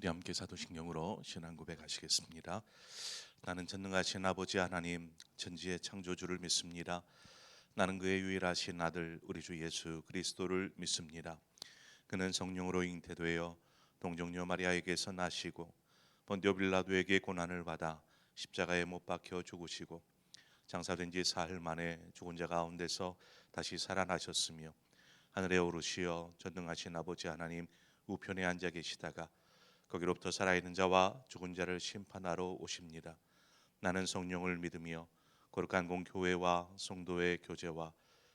우리 함께 사도신경으로 신앙 고백하시겠습니다. 나는 전능하신 아버지 하나님 천지의 창조주를 믿습니다. 나는 그의 유일하신 아들 우리 주 예수 그리스도를 믿습니다. 그는 성령으로 잉태되어 동정녀 마리아에게서 나시고 본디오 빌라도에게 고난을 받아 십자가에 못 박혀 죽으시고 장사된 지 사흘 만에 죽은 자 가운데서 다시 살아나셨으며 하늘에 오르시어 전능하신 아버지 하나님 우편에 앉아 계시다가 거기로부터 살아있는 자와 죽은 자를 심판하러 오십니다. 나는 성령을 믿으며 거룩한 공교회와 성도의 교제와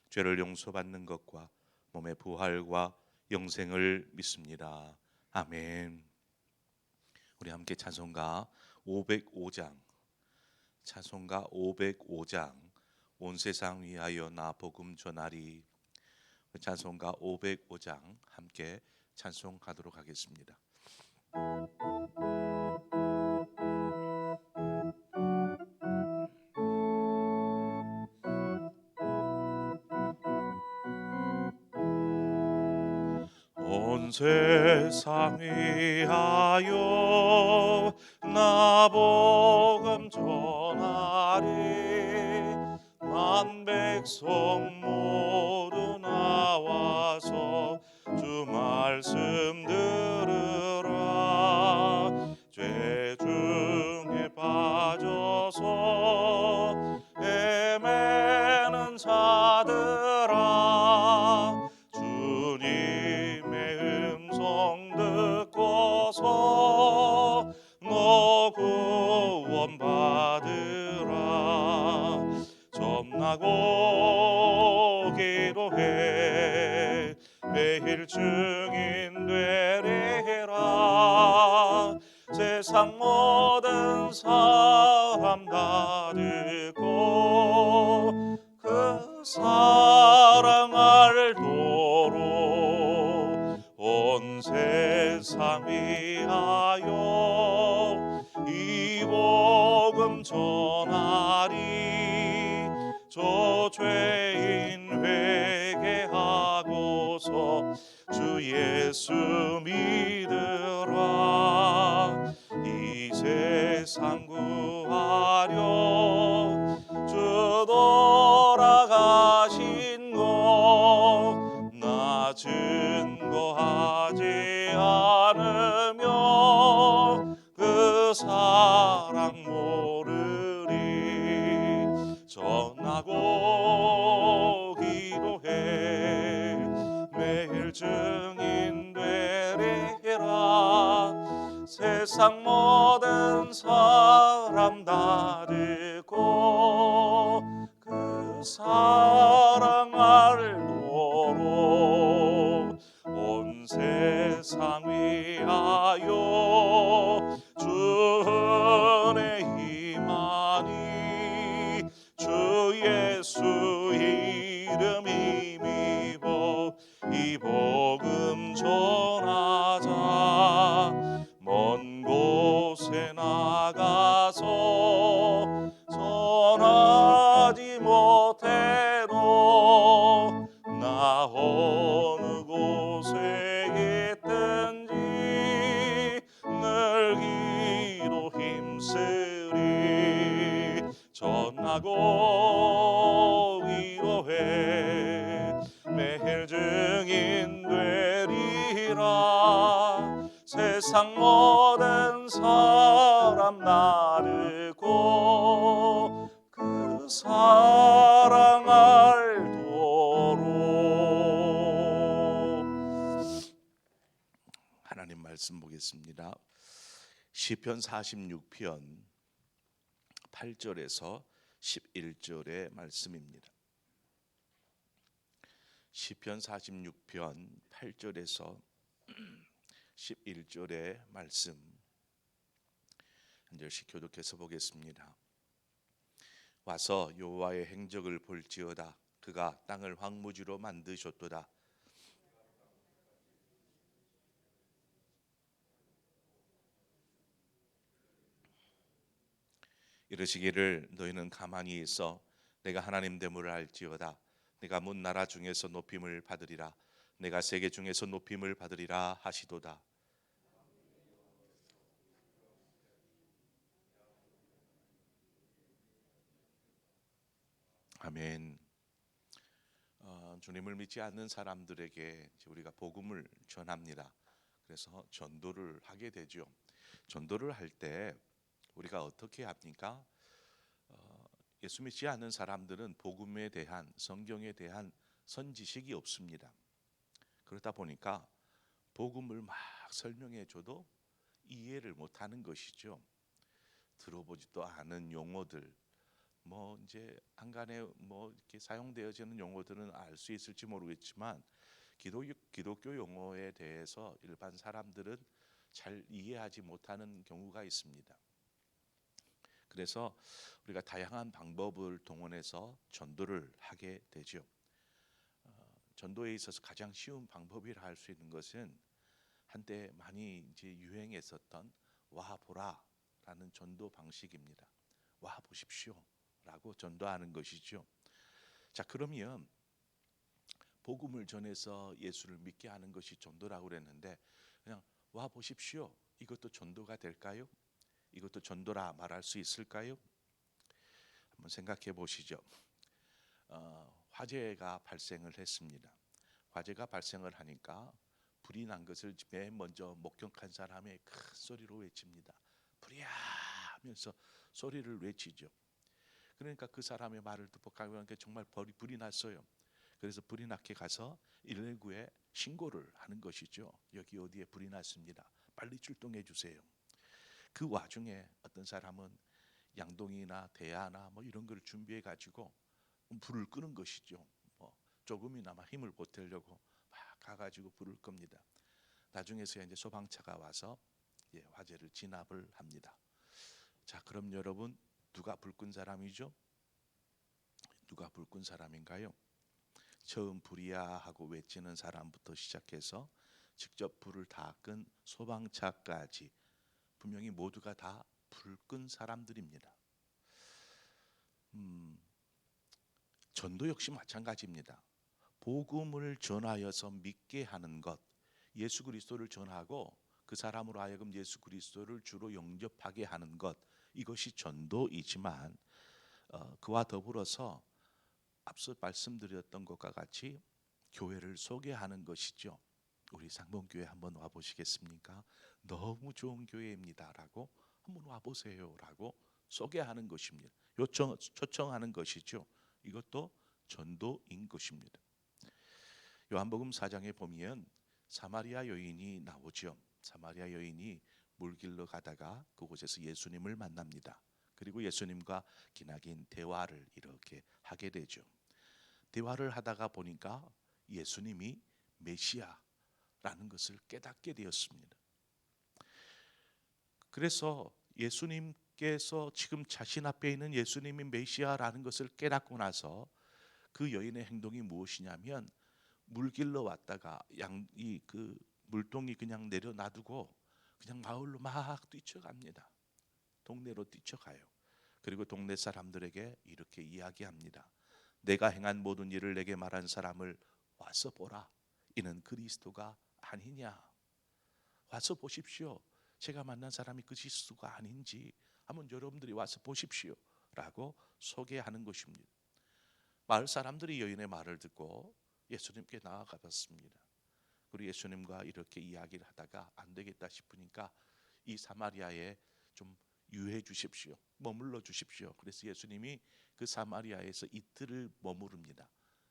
죄를 용서받는 것과 몸의 부활과 영생을 믿습니다. 아멘. 우리 함께 찬송가 505장 찬송가 505장 온 세상 위하여 나 복음 전하리. 찬송가 505장 함께 찬송하도록 하겠습니다. 온 세상 위하여 나 복음 전하리. 만 백성 모두 나와서 주 말씀 들으라. 죄 중에 빠져서 헤매는 자들아, 주님의 음성 듣고서 너 구원 받으라. 점나고 기도해 매일 증인 되리라. 세상 모든 사람 다 듣고 그 사랑 알도록 온 세상 위하여 이 복음 전하리. 저 죄인 회개하고서 주 예수 믿으라. 이 세상 구하려 주 돌아가신 것 나 증거하지 않으며 그 사랑 모르리. 전하고 기도해 매일 증인 되리라. 세상 모든 사람 다 듣고 그 사랑 알도록 온 세상 위하여 주 은혜 임하니. 주 예수 이름 힘입어 이 복음 전하자. 먼 곳에 나가서 전하지 못해도 나 어느 곳에 있든지 늘 기도 힘쓰리. 전하고 기도해 매일 증인 되리라. 세상 모든 사람 나 듣고 그 사랑 알도록. 하나님 말씀 보겠습니다. 시편 46편 8절에서 11절의 말씀입니다. 시편 46편 8절에서 11절의 말씀 한 절씩 교독해서 보겠습니다. 와서 여호와의 행적을 볼지어다. 그가 땅을 황무지로 만드셨도다. 이르시기를 너희는 가만히 있어 내가 하나님 됨을 알지어다. 내가 문 나라 중에서 높임을 받으리라. 내가 세계 중에서 높임을 받으리라 하시도다. 아멘. 주님을 믿지 않는 사람들에게 이제 우리가 복음을 전합니다. 그래서 전도를 하게 되죠. 전도를 할 때 우리가 어떻게 합니까? 예수 믿지 않는 사람들은 복음에 대한, 성경에 대한 선지식이 없습니다. 그러다 보니까 복음을 막 설명해 줘도 이해를 못하는 것이죠. 들어보지도 않은 용어들, 뭐 이제 한간에 뭐 이렇게 사용되어지는 용어들은 알 수 있을지 모르겠지만 기독교 용어에 대해서 일반 사람들은 잘 이해하지 못하는 경우가 있습니다. 그래서 우리가 다양한 방법을 동원해서 전도를 하게 되죠. 전도에 있어서 가장 쉬운 방법이라 할 수 있는 것은 한때 많이 이제 유행했었던 와 보라라는 전도 방식입니다. 와 보십시오라고 전도하는 것이죠. 자, 그러면 복음을 전해서 예수를 믿게 하는 것이 전도라고 그랬는데 그냥 와 보십시오, 이것도 전도가 될까요? 이것도 전도라 말할 수 있을까요? 한번 생각해 보시죠. 화재가 발생을 했습니다. 화재가 발생을 하니까 불이 난 것을 맨 먼저 목격한 사람의 큰 소리로 외칩니다. 불이야 하면서 소리를 외치죠. 그러니까 그 사람의 말을 듣고 가보니까 정말 불이 났어요. 그래서 불이 났게 가서 119에 신고를 하는 것이죠. 여기 어디에 불이 났습니다. 빨리 출동해 주세요. 그 와중에 어떤 사람은 양동이나 대야나 뭐 이런 걸 준비해 가지고 불을 끄는 것이죠. 뭐 조금이나마 힘을 보태려고 막 가가지고 불을 끕니다. 나중에서야 이제 소방차가 와서 화재를 진압을 합니다. 자, 그럼 여러분 누가 불 끈 사람이죠? 누가 불 끈 사람인가요? 처음 불이야 하고 외치는 사람부터 시작해서 직접 불을 다 끈 소방차까지 분명히 모두가 다 불 끈 사람들입니다. 전도 역시 마찬가지입니다. 복음을 전하여서 믿게 하는 것, 예수 그리스도를 전하고 그 사람으로 하여금 예수 그리스도를 주로 영접하게 하는 것, 이것이 전도이지만 그와 더불어서 앞서 말씀드렸던 것과 같이 교회를 소개하는 것이죠. 우리 상봉교회 한번 와보시겠습니까? 너무 좋은 교회입니다라고 한번 와보세요라고 소개하는 것입니다. 초청하는 것이죠. 이것도 전도인 것입니다. 요한복음 4장에 보면 사마리아 여인이 나오죠. 사마리아 여인이 물길로 가다가 그곳에서 예수님을 만납니다. 그리고 예수님과 기나긴 대화를 이렇게 하게 되죠. 대화를 하다가 보니까 예수님이 메시아라는 것을 깨닫게 되었습니다. 그래서 예수님께서 지금 자신 앞에 있는 예수님이 메시아라는 것을 깨닫고 나서 그 여인의 행동이 무엇이냐면 물길로 왔다가 그 물동이 그냥 내려 놔두고 그냥 마을로 막 뛰쳐갑니다. 동네로 뛰쳐가요. 그리고 동네 사람들에게 이렇게 이야기합니다. 내가 행한 모든 일을 내게 말한 사람을 와서 보라. 이는 그리스도가 아니냐. 와서 보십시오. 제가 만난 사람이 그리스도가 아닌지 한번 여러분들이 와서 보십시오 라고 소개하는 것입니다. 마을 사람들이 여인의 말을 듣고 예수님께 나아가 봤습니다. 그리고 예수님과 이렇게 이야기를 하다가 안 되겠다 싶으니까 이 사마리아에 좀 유해 주십시오. 머물러 주십시오. 그래서 예수님이 그 사마리아에서 이틀을 머무릅니다.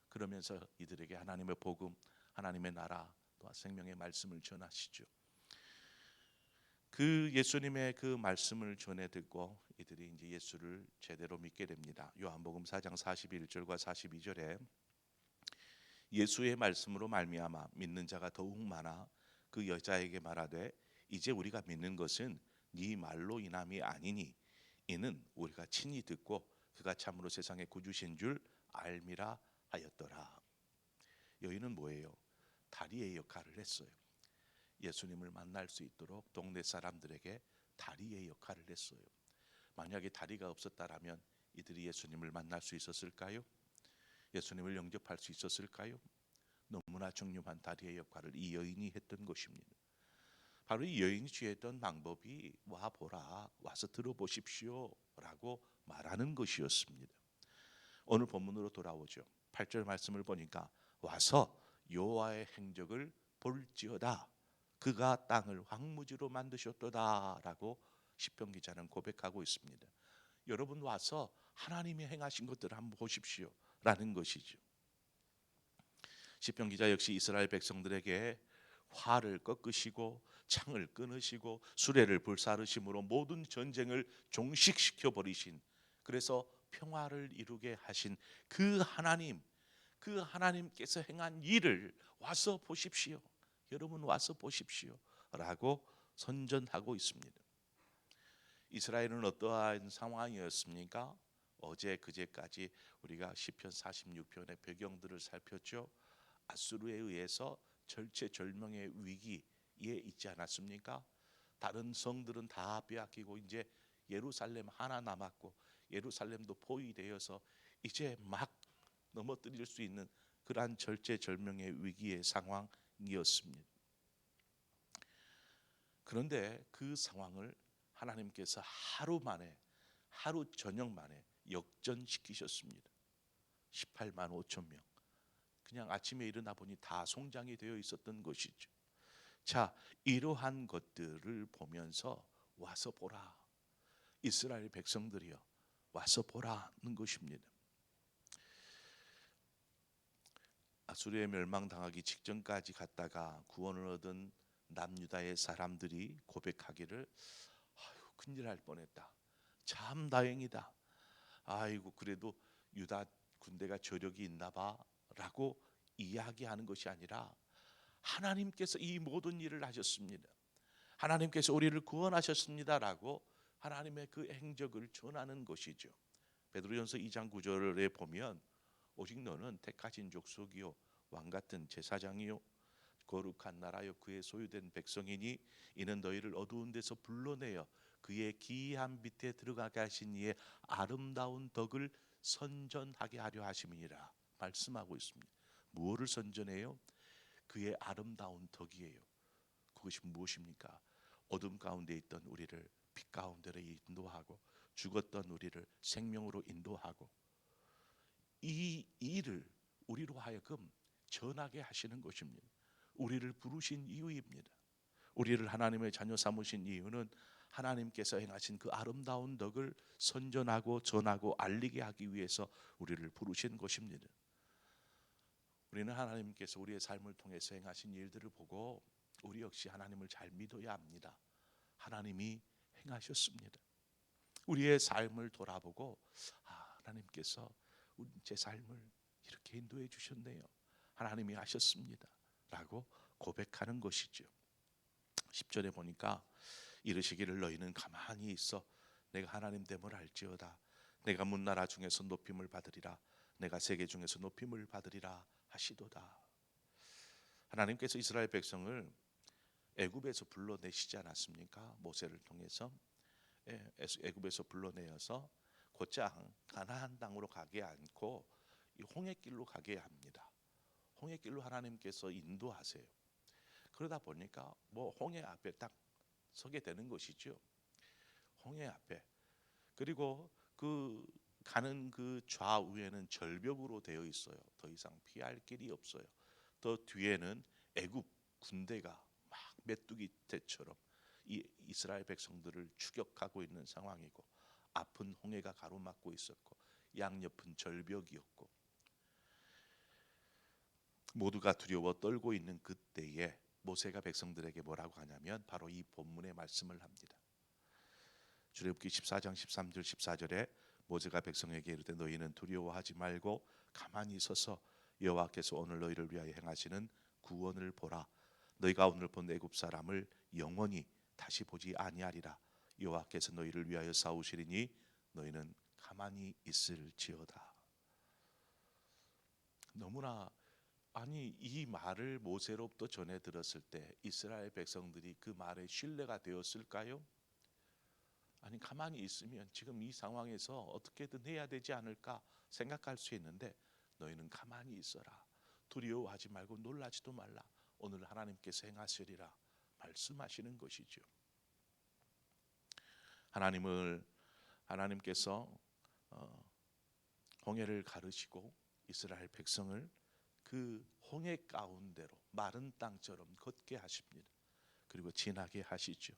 그러면서 이들에게 하나님의 복음, 하나님의 나라, 또 생명의 말씀을 전하시죠. 그 예수님의 그 말씀을 전해 듣고 이들이 이제 예수를 제대로 믿게 됩니다. 요한복음 4장 41절과 42절에 예수의 말씀으로 말미암아 믿는 자가 더욱 많아 그 여자에게 말하되 이제 우리가 믿는 것은 네 말로 인함이 아니니 이는 우리가 친히 듣고 그가 참으로 세상의 구주신 줄 알미라 하였더라. 여인은 뭐예요? 다리의 역할을 했어요. 예수님을 만날 수 있도록 동네 사람들에게 다리의 역할을 했어요. 만약에 다리가 없었다라면 이들이 예수님을 만날 수 있었을까요? 예수님을 영접할 수 있었을까요? 너무나 중요한 다리의 역할을 이 여인이 했던 것입니다. 바로 이 여인이 취했던 방법이 와 보라, 와서 들어보십시오 라고 말하는 것이었습니다. 오늘 본문으로 돌아오죠. 8절 말씀을 보니까 와서 여호와의 행적을 볼지어다. 그가 땅을 황무지로 만드셨도다라고 시편 기자는 고백하고 있습니다. 여러분 와서 하나님이 행하신 것들을 한번 보십시오라는 것이죠. 시편 기자 역시 이스라엘 백성들에게 화를 꺾으시고 창을 끊으시고 수레를 불사르심으로 모든 전쟁을 종식시켜 버리신, 그래서 평화를 이루게 하신 그 하나님께서 행한 일을 와서 보십시오. 여러분 와서 보십시오라고 선전하고 있습니다. 이스라엘은 어떠한 상황이었습니까? 어제 그제까지 우리가 시편 46편의 배경들을 살폈죠. 아수르에 의해서 절체절명의 위기에 있지 않았습니까? 다른 성들은 다 빼앗기고 이제 예루살렘 하나 남았고, 예루살렘도 포위되어서 이제 막 넘어뜨릴 수 있는 그러한 절체절명의 위기의 상황이었습니다. 그런데 그 상황을 하나님께서 하루 저녁 만에 역전시키셨습니다. 18만 5천 명. 그냥 아침에 일어나 보니 다 송장이 되어 있었던 것이죠. 자, 이러한 것들을 보면서 와서 보라. 이스라엘 백성들이여 와서 보라는 것입니다. 아수르에 멸망당하기 직전까지 갔다가 구원을 얻은 남유다의 사람들이 고백하기를, 아유, 큰일 날 뻔했다. 참 다행이다. 아이고, 그래도 유다 군대가 저력이 있나 봐라고 이야기하는 것이 아니라 하나님께서 이 모든 일을 하셨습니다. 하나님께서 우리를 구원하셨습니다라고 하나님의 그 행적을 전하는 것이죠. 베드로전서 2장 9절에 보면 오직 너는 택하신 족속이요 왕 같은 제사장이요 거룩한 나라요 그의 소유된 백성이니 이는 너희를 어두운 데서 불러내어 그의 기이한 밑에 들어가게 하신 이의 아름다운 덕을 선전하게 하려 하심이니라 말씀하고 있습니다. 무엇을 선전해요? 그의 아름다운 덕이에요. 그것이 무엇입니까? 어둠 가운데 있던 우리를 빛 가운데로 인도하고 죽었던 우리를 생명으로 인도하고 이 일을 우리로 하여금 전하게 하시는 것입니다. 우리를 부르신 이유입니다. 우리를 하나님의 자녀 삼으신 이유는 하나님께서 행하신 그 아름다운 덕을 선전하고 전하고 알리게 하기 위해서 우리를 부르신 것입니다. 우리는 하나님께서 우리의 삶을 통해서 행하신 일들을 보고 우리 역시 하나님을 잘 믿어야 합니다. 하나님이 행하셨습니다. 우리의 삶을 돌아보고 하나님께서 제 삶을 이렇게 인도해 주셨네요. 하나님이 하셨습니다 라고 고백하는 것이죠. 10절에 보니까 이르시기를 너희는 가만히 있어 내가 하나님 됨을 알지어다. 내가 문나라 중에서 높임을 받으리라. 내가 세계 중에서 높임을 받으리라 하시도다. 하나님께서 이스라엘 백성을 애굽에서 불러내시지 않았습니까? 모세를 통해서 애굽에서 불러내어서 곧장 가나안 땅으로 가게 않고 이 홍해길로 가게 합니다. 홍해길로 하나님께서 인도하세요. 그러다 보니까 홍해 앞에 딱 서게 되는 것이죠. 홍해 앞에. 그리고 그 가는 그 좌우에는 절벽으로 되어 있어요. 더 이상 피할 길이 없어요. 더 뒤에는 애굽 군대가 막 메뚜기 떼처럼 이 이스라엘 백성들을 추격하고 있는 상황이고, 앞은 홍해가 가로막고 있었고 양옆은 절벽이었고, 모두가 두려워 떨고 있는 그때에 모세가 백성들에게 뭐라고 하냐면 바로 이 본문의 말씀을 합니다. 출애굽기 14장 13절 14절에 모세가 백성에게 이르되 너희는 두려워하지 말고 가만히 서서 여호와께서 오늘 너희를 위하여 행하시는 구원을 보라. 너희가 오늘 본 애굽 사람을 영원히 다시 보지 아니하리라. 여호와께서 너희를 위하여 싸우시리니 너희는 가만히 있을지어다. 너무나 이 말을 모세로부터 전해 들었을 때 이스라엘 백성들이 그 말에 신뢰가 되었을까요? 아니, 가만히 있으면 지금 이 상황에서 어떻게든 해야 되지 않을까 생각할 수 있는데 너희는 가만히 있어라. 두려워하지 말고 놀라지도 말라. 오늘 하나님께서 행하시리라 말씀하시는 것이죠. 하나님께서 홍해를 가르시고 이스라엘 백성을 그 홍해 가운데로 마른 땅처럼 걷게 하십니다. 그리고 지나게 하시죠.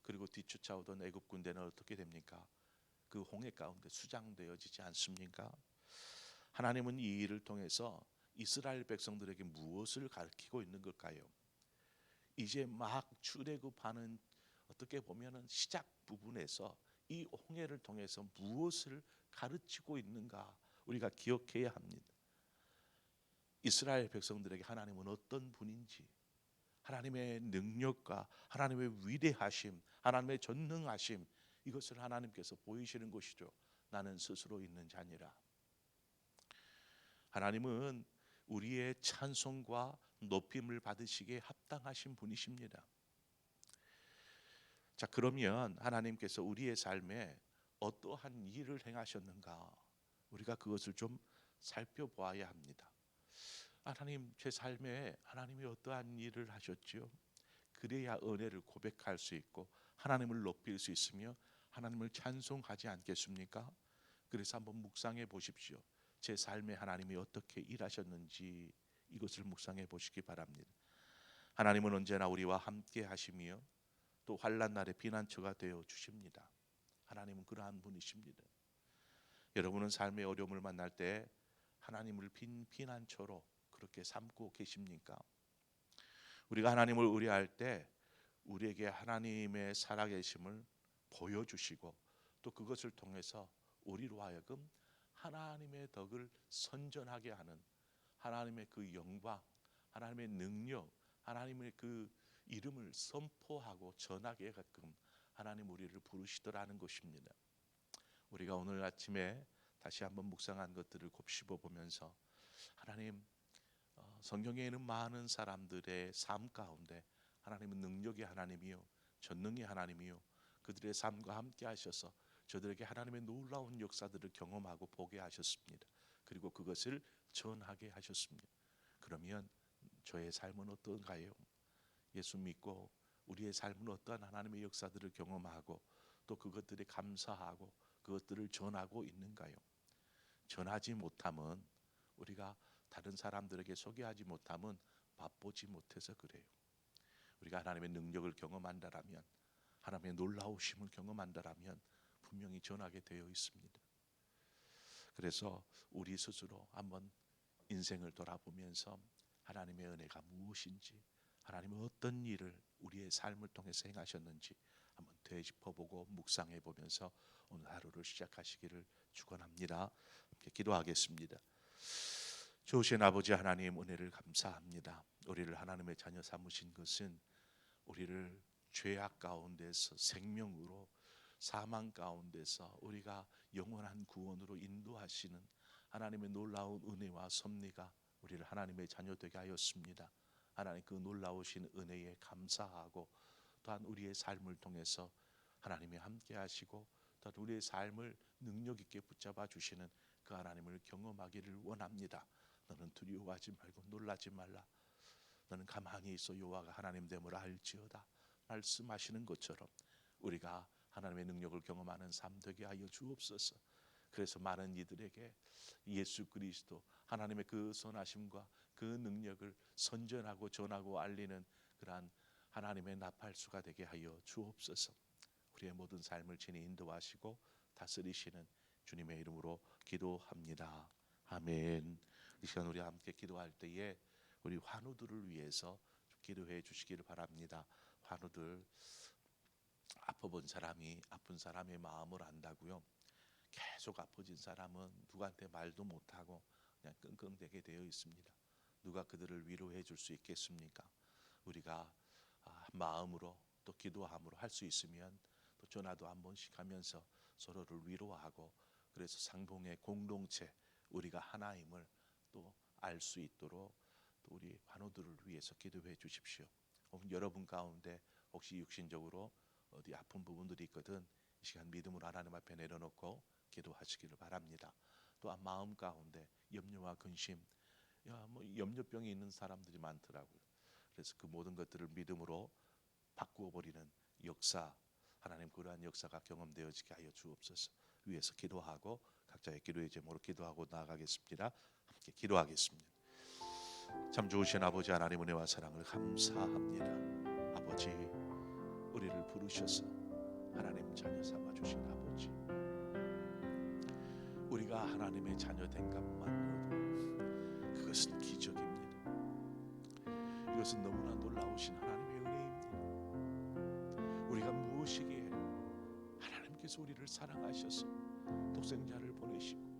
그리고 뒤쫓아오던 애굽 군대는 어떻게 됩니까? 그 홍해 가운데 수장되어지지 않습니까? 하나님은 이 일을 통해서 이스라엘 백성들에게 무엇을 가르치고 있는 걸까요? 이제 막 출애굽하는, 어떻게 보면은 시작 부분에서 이 홍해를 통해서 무엇을 가르치고 있는가 우리가 기억해야 합니다. 이스라엘 백성들에게 하나님은 어떤 분인지, 하나님의 능력과 하나님의 위대하심, 하나님의 전능하심, 이것을 하나님께서 보이시는 것이죠. 나는 스스로 있는 자니라. 하나님은 우리의 찬송과 높임을 받으시기에 합당하신 분이십니다. 자, 그러면 하나님께서 우리의 삶에 어떠한 일을 행하셨는가, 우리가 그것을 좀 살펴보아야 합니다. 하나님, 제 삶에 하나님이 어떠한 일을 하셨지요? 그래야 은혜를 고백할 수 있고 하나님을 높일 수 있으며 하나님을 찬송하지 않겠습니까? 그래서 한번 묵상해 보십시오. 제 삶에 하나님이 어떻게 일하셨는지 이것을 묵상해 보시기 바랍니다. 하나님은 언제나 우리와 함께 하시며 또 환난 날에 피난처가 되어 주십니다. 하나님은 그러한 분이십니다. 여러분은 삶의 어려움을 만날 때 하나님을 피난처로 그렇게 삼고 계십니까? 우리가 하나님을 의뢰할 때 우리에게 하나님의 살아계심을 보여주시고 또 그것을 통해서 우리로 하여금 하나님의 덕을 선전하게 하는, 하나님의 그 영광, 하나님의 능력, 하나님의 그 이름을 선포하고 전하게 하게끔 하나님 우리를 부르시더라는 것입니다. 우리가 오늘 아침에 다시 한번 묵상한 것들을 곱씹어 보면서 하나님, 성경에 있는 많은 사람들의 삶 가운데 하나님은 능력의 하나님이요 전능의 하나님이요 그들의 삶과 함께 하셔서 저들에게 하나님의 놀라운 역사들을 경험하고 보게 하셨습니다. 그리고 그것을 전하게 하셨습니다. 그러면 저의 삶은 어떤가요? 예수 믿고 우리의 삶은 어떠한 하나님의 역사들을 경험하고 또 그것들에 감사하고 그것들을 전하고 있는가요? 전하지 못함은, 우리가 다른 사람들에게 소개하지 못함은 맛보지 못해서 그래요. 우리가 하나님의 능력을 경험한다라면, 하나님의 놀라우심을 경험한다라면 분명히 전하게 되어 있습니다. 그래서 우리 스스로 한번 인생을 돌아보면서 하나님의 은혜가 무엇인지, 하나님은 어떤 일을 우리의 삶을 통해서 행하셨는지 한번 되짚어보고 묵상해 보면서 오늘 하루를 시작하시기를 축원합니다. 함께 기도하겠습니다. 좋으신 아버지 하나님, 은혜를 감사합니다. 우리를 하나님의 자녀 삼으신 것은 우리를 죄악 가운데서 생명으로, 사망 가운데서 우리가 영원한 구원으로 인도하시는 하나님의 놀라운 은혜와 섭리가 우리를 하나님의 자녀 되게 하였습니다. 하나님, 그 놀라우신 은혜에 감사하고 또한 우리의 삶을 통해서 하나님이 함께 하시고 또한 우리의 삶을 능력 있게 붙잡아 주시는 그 하나님을 경험하기를 원합니다. 너는 두려워하지 말고 놀라지 말라. 너는 가만히 있어 여호와가 하나님 됨을 알지어다 말씀하시는 것처럼 우리가 하나님의 능력을 경험하는 삶 되게 하여 주옵소서. 그래서 많은 이들에게 예수 그리스도 하나님의 그 선하심과 그 능력을 선전하고 전하고 알리는 그러한 하나님의 나팔수가 되게 하여 주옵소서. 우리의 모든 삶을 친히 인도하시고 다스리시는 주님의 이름으로 기도합니다. 아멘. 이 시간 우리 함께 기도할 때에 우리 환우들을 위해서 기도해 주시기를 바랍니다. 환우들, 아파본 사람이 아픈 사람의 마음을 안다고요. 계속 아파진 사람은 누구한테 말도 못하고 그냥 끙끙대게 되어 있습니다. 누가 그들을 위로해 줄 수 있겠습니까? 우리가 마음으로 또 기도함으로 할 수 있으면 또 전화도 한 번씩 하면서 서로를 위로하고, 그래서 상봉의 공동체, 우리가 하나임을 또 알 수 있도록 또 우리 환우들을 위해서 기도해 주십시오. 여러분 가운데 혹시 육신적으로 어디 아픈 부분들이 있거든 이 시간 믿음으로 하나님 앞에 내려놓고 기도하시기를 바랍니다. 또한 마음 가운데 염려와 근심, 염려병이 있는 사람들이 많더라고요. 그래서 그 모든 것들을 믿음으로 바꾸어 버리는 역사, 하나님 그러한 역사가 경험되어지게 하여 주옵소서. 위에서 기도하고 각자의 기도의 제목으로 기도하고 나아가겠습니다. 함께 기도하겠습니다. 참 좋으신 아버지 하나님 은혜와 사랑을 감사합니다. 아버지, 우리를 부르셔서 하나님 자녀 삼아 주신 아버지, 우리가 하나님의 자녀된 것만으로도 그것은 기적입니다. 이것은 너무나 놀라우신 하나님의 은혜입니다. 우리가 무엇이기에 하나님께서 우리를 사랑하셔서 독생자를 보내시고